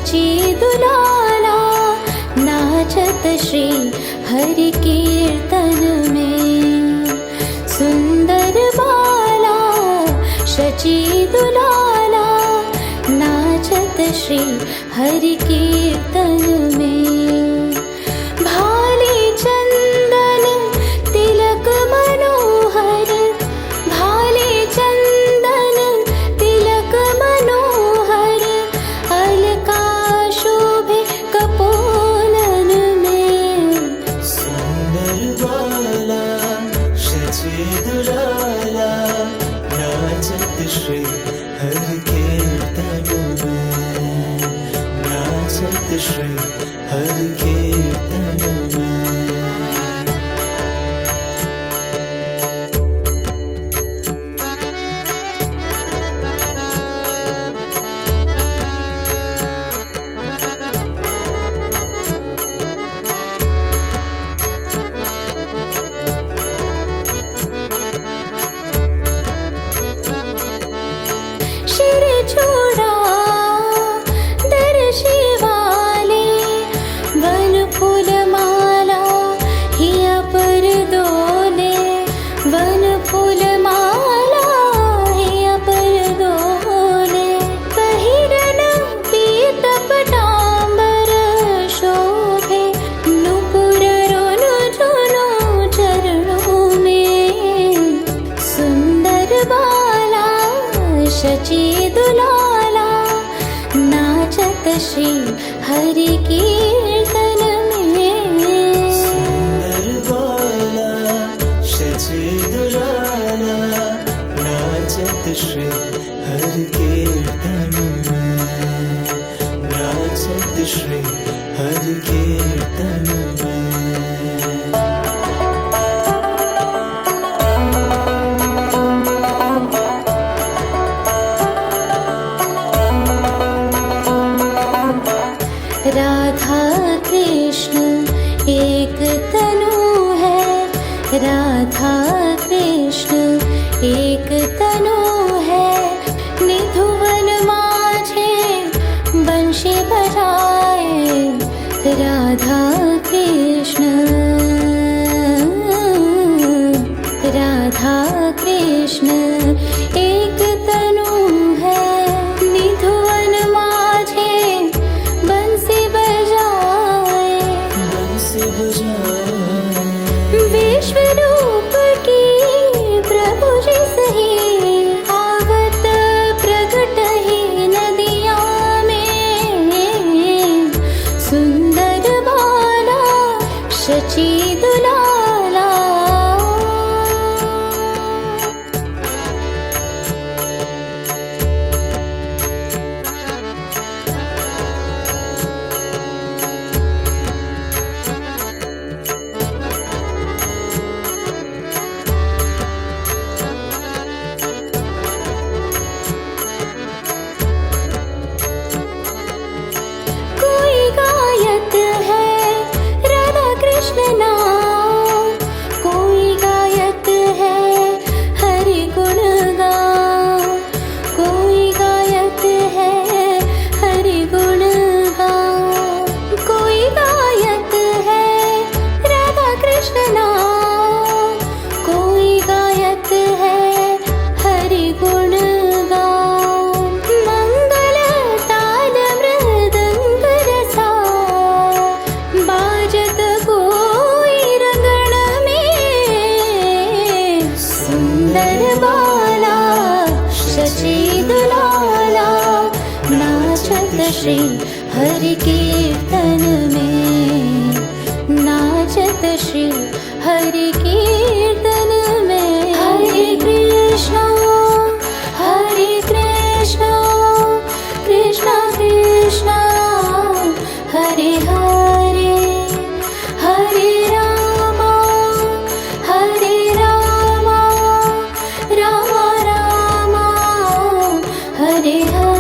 शची दुलाला नाचत श्री हरि कीर्तन में। सुंदर बाला शची दुलाला नाचत श्री हरि कीर्तन में। भाले चंदन तिलक मनोहर, भाले चंदन तिलक मनोहर, अलका शोभे कपोलन में। सुंदर बाला शची दुलाला नाचत श्री हरि कीर्तन में, नाचत श्री हरि कीर्तन में। शिर छोड़ा दर्शी वाले, वन फूल माला हिया पर डोले, वन फूल माला हिया पर डोले। पहिरन पीत पटांबर शोभे, नुपुर रोनु झुनु चरणों में। सुंदर बाला शची दुलाला नाचत श्री हरि कीर्तन में। सुंदर बाला शची दुलाला नाचत श्री हरि कीर्तन में, नाचत श्री हरि कीर्तन में। राधा कृष्ण एक तनु है, राधा कृष्ण एक तनु है। निधुवन माझे बंशी बजाए, राधा कृष्ण, राधा कृष्ण एक तनु है। निधुवन माझे बंसी बजाए, बंसी बजाए। विश्व रूप की प्रभु जी सही, आवत प्रगट ही नदिया में। सुंदर बाला शची दुलाला कोई गायत है राधा कृष्ण नाम, कोई गायत है हरि गुण गान, कोई गायत है हरि गुण गान। कोई गायत है राधा कृष्ण नाम, कोई गायत है हरि गुण गान। मंगल ताल मृदंग रसा, बाजत कोई रंगण में। सुंदर बाला शची दुलाला नाचत श्री हरि कीर्तन में, नाचत श्री हरि कीर्तन में। हरे कृष्णा कृष्णा कृष्णा हरे हरे, हरे रामा रामा रामा हरे हरे।